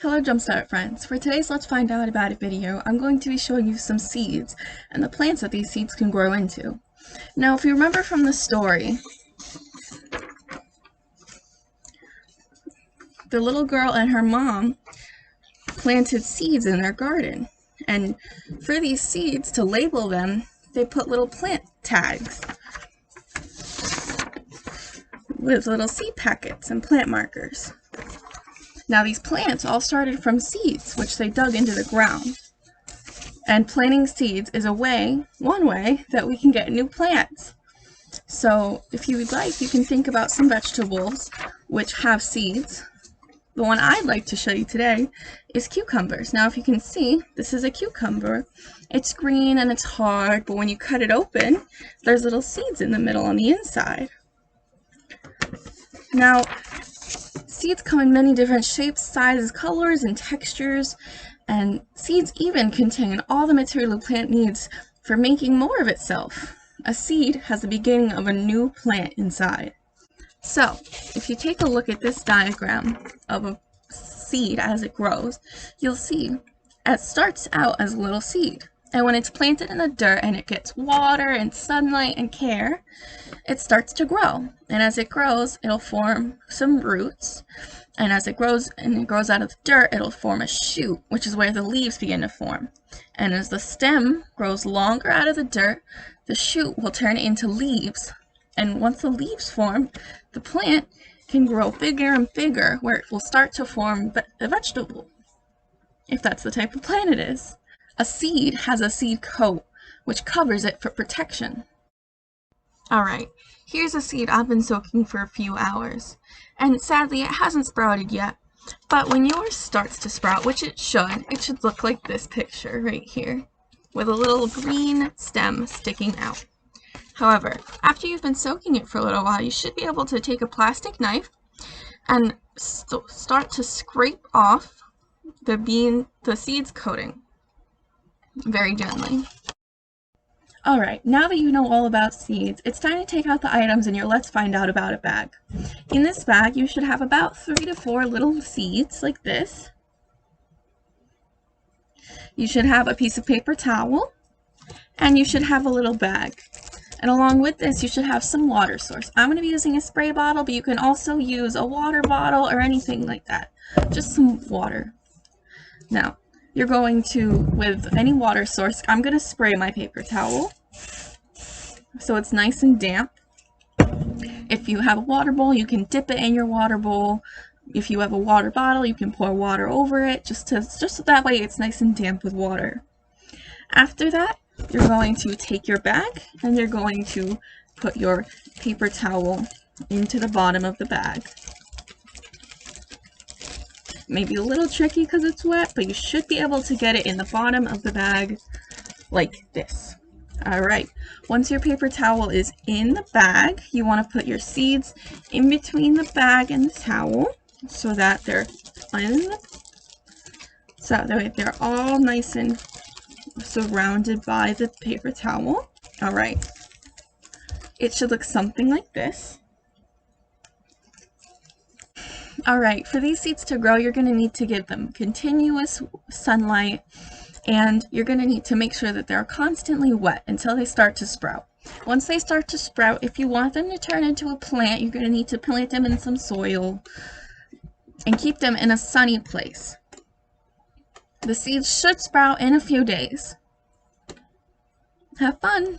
Hello Jumpstart friends. For today's Let's Find Out About It video, I'm going to be showing you some seeds and the plants that these seeds can grow into. Now, if you remember from the story, the little girl and her mom planted seeds in their garden. And for these seeds, to label them, they put little plant tags with little seed packets and plant markers. Now these plants all started from seeds, which they dug into the ground. And planting seeds is one way that we can get new plants. So if you would like, you can think about some vegetables which have seeds. The one I'd like to show you today is cucumbers. Now if you can see, this is a cucumber. It's green and it's hard, but when you cut it open, there's little seeds in the middle on the inside. Now, seeds come in many different shapes, sizes, colors, and textures, and seeds even contain all the material a plant needs for making more of itself. A seed has the beginning of a new plant inside. So, if you take a look at this diagram of a seed as it grows, you'll see it starts out as a little seed. And when it's planted in the dirt and it gets water and sunlight and care, it starts to grow. And as it grows, it'll form some roots. And as it grows out of the dirt, it'll form a shoot, which is where the leaves begin to form. And as the stem grows longer out of the dirt, the shoot will turn into leaves. And once the leaves form, the plant can grow bigger and bigger, where it will start to form a vegetable, if that's the type of plant it is. A seed has a seed coat, which covers it for protection. Alright, here's a seed I've been soaking for a few hours, and sadly it hasn't sprouted yet, but when yours starts to sprout, which it should look like this picture right here, with a little green stem sticking out. However, after you've been soaking it for a little while, you should be able to take a plastic knife and start to scrape off the seed's coating very gently. Alright, now that you know all about seeds, it's time to take out the items in your Let's Find Out About It bag. In this bag, you should have about 3 to 4 little seeds like this. You should have a piece of paper towel, and you should have a little bag. And along with this, you should have some water source. I'm going to be using a spray bottle, but you can also use a water bottle or anything like that. Just some water. Now, you're going to, with any water source, I'm going to spray my paper towel so it's nice and damp. If you have a water bowl, you can dip it in your water bowl. If you have a water bottle, you can pour water over it, just so that way it's nice and damp with water. After that, you're going to take your bag and you're going to put your paper towel into the bottom of the bag. Maybe a little tricky because it's wet, but you should be able to get it in the bottom of the bag like this. Alright, once your paper towel is in the bag, you want to put your seeds in between the bag and the towel so that they're all nice and surrounded by the paper towel. Alright, it should look something like this. Alright, for these seeds to grow, you're going to need to give them continuous sunlight, and you're going to need to make sure that they're constantly wet until they start to sprout. Once they start to sprout, if you want them to turn into a plant, you're going to need to plant them in some soil and keep them in a sunny place. The seeds should sprout in a few days. Have fun!